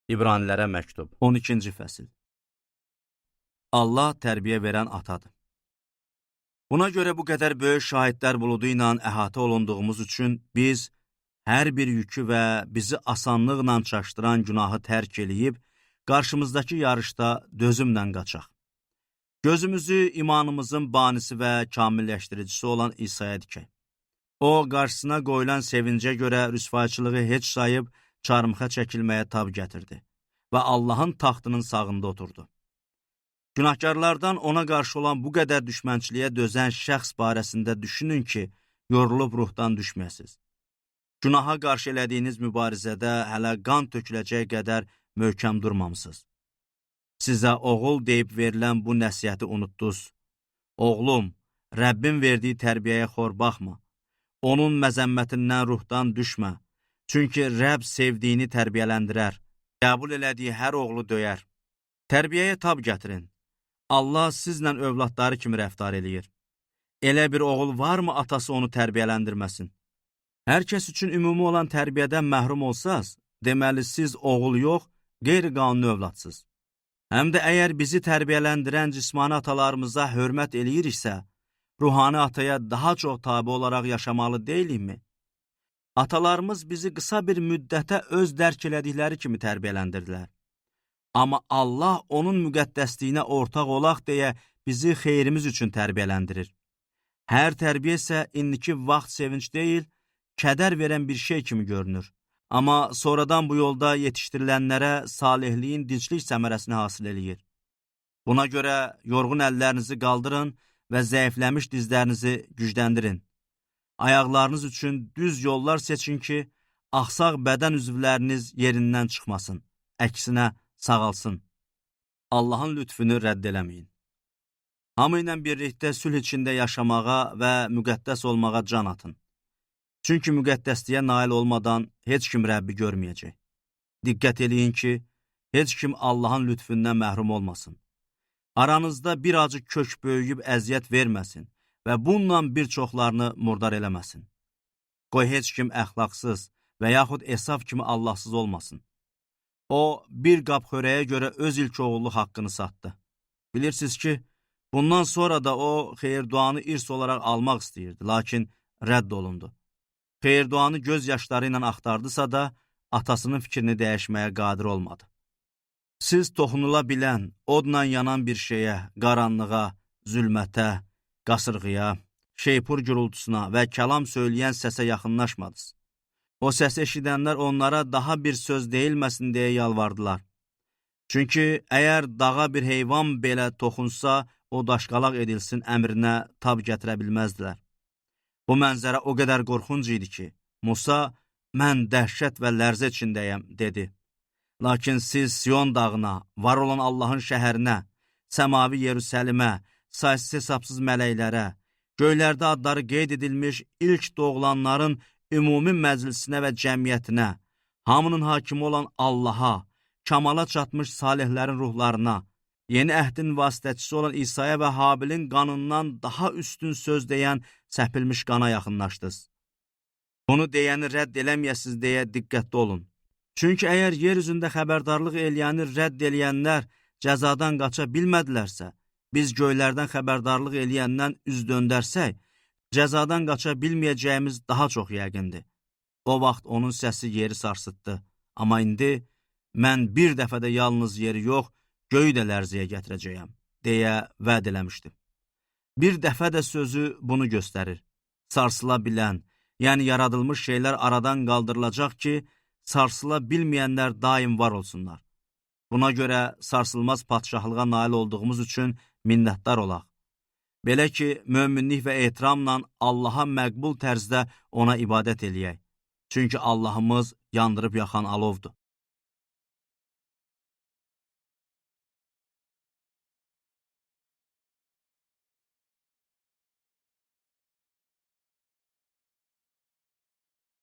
İbranilərə məktub 12-ci fəsil. Allah tərbiyə verən atadır. Buna görə bu qədər böyük şahidlər buludu ilə əhatə olunduğumuz üçün biz hər bir yükü və bizi asanlıqla çaşdıran günahı tərk eləyib, qarşımızdakı yarışda dözümlə qaçaq. Gözümüzü imanımızın banisi və kamilləşdiricisi olan İsa'ya dikək. O, qarşısına qoyulan sevincə görə rüsvayçılığı heç sayıb, çarmıxa çəkilməyə tab gətirdi və Allahın taxtının sağında oturdu. Günahkarlardan ona qarşı olan bu qədər düşmənçiliyə dözən şəxs barəsində düşünün ki, yorulub ruhdan düşməsiz. Günaha qarşı elədiyiniz mübarizədə hələ qan töküləcək qədər möhkəm durmamısınız. Sizə oğul deyib verilən bu nəsihəti unutdunuz. Oğlum, Rəbbin verdiyi tərbiyəyə xor baxma. Onun məzəmmətindən ruhdan düşmə. Çünki Rəbb sevdiyini tərbiyələndirər. Qəbul elədiyi hər oğlu döyər. Tərbiyəyə tab gətirin. Allah sizlə övladları kimi rəftar eləyir. Elə bir oğul varmı atası onu tərbiyələndirməsin? Hər kəs üçün ümumi olan tərbiyədən məhrum olsaz, deməli siz oğul yox, qeyri-qanuni övladsınız. Həm də əgər bizi tərbiyələndirən cismani atalarımıza hörmət eləyiriksə, ruhani ataya daha çox tabi olaraq yaşamalı deyilikmi? Atalarımız bizi qısa bir müddətə öz dərk elədikləri kimi tərbiyələndirdilər. Amma Allah onun müqəddəsliyinə ortaq olaq deyə bizi xeyrimiz üçün tərbiyələndirir. Hər tərbiyə isə indiki vaxt sevinç deyil, kədər verən bir şey kimi görünür. Amma sonradan bu yolda yetişdirilənlərə salihliyin dinclik səmərəsini hasil eləyir. Buna görə yorğun əllərinizi qaldırın və zəifləmiş dizlərinizi gücləndirin. Ayaqlarınız üçün düz yollar seçin ki, axsaq bədən üzvləriniz yerindən çıxmasın, əksinə sağalsın. Allahın lütfünü rədd eləməyin. Hamı ilə birlikdə sülh içində yaşamağa və müqəddəs olmağa can atın. Çünki müqəddəsliyə nail olmadan heç kim Rəbbi görməyəcək. Diqqət eləyin ki, heç kim Allahın lütfündən məhrum olmasın. Aranızda bir acı kök böyüyüb əziyyət verməsin və bununla bir çoxlarını murdar eləməsin. Qoy heç kim əxlaqsız və yaxud Esav kimi Allahsız olmasın. O, bir qab xörəyə görə öz ilk oğulluq haqqını satdı. Bilirsiniz ki, bundan sonra da o, xeyirduanı irs olaraq almaq istəyirdi, lakin rədd olundu. Xeyirduanı göz yaşları ilə axtardısa da, atasının fikrini dəyişməyə qadir olmadı. Siz toxunula bilən, odla yanan bir şeyə, qaranlığa, zülmətə, qasırğıya, şeypur gürültüsünə və kəlam söyləyən səsə yaxınlaşmadınız. O səsi eşidənlər onlara daha bir söz deyilməsin deyə yalvardılar. Çünki əgər dağa bir heyvan belə toxunsa, o daşqalaq edilsin əmrinə tab gətirə bilməzdilər. Bu mənzərə o qədər qorxunc idi ki, Musa, mən dəhşət və lərzə içindəyəm, dedi. Lakin siz Sion dağına, var olan Allahın şəhərinə, səmavi Yerusəlimə, saysız hesabsız mələklərə, göylərdə adları qeyd edilmiş ilk doğulanların ümumi məclisinə və cəmiyyətinə, hamının hakimi olan Allaha, kamala çatmış salihlərin ruhlarına, yeni əhdin vasitəçisi olan İsa'ya və Habilin qanından daha üstün söz deyən səpilmiş qana yaxınlaşdınız. Bunu deyəni rədd eləməyəsiz deyə diqqətli olun. Çünki əgər yer üzündə xəbərdarlıq eləyəni rədd eləyənlər cəzadan qaça bilmədilərsə, biz göylərdən xəbərdarlıq eləyəndən üz döndərsək, cəzadan qaça bilməyəcəyimiz daha çox yəqindir. O vaxt onun səsi yeri sarsıtdı. Amma indi mən bir dəfədə yalnız yeri yox, göyü də lərzəyə gətirəcəyəm, deyə vəd eləmişdim. Bir dəfə də sözü bunu göstərir. Sarsıla bilən, yəni yaradılmış şeylər aradan qaldırılacaq ki, sarsıla bilməyənlər daim var olsunlar. Buna görə sarsılmaz padşahlığa nail olduğumuz üçün minnətdar olaq. Belə ki, möminlik və ehtiramla Allaha məqbul tərzdə ona ibadət eləyək. Çünki Allahımız yandırıb yaxan alovdur.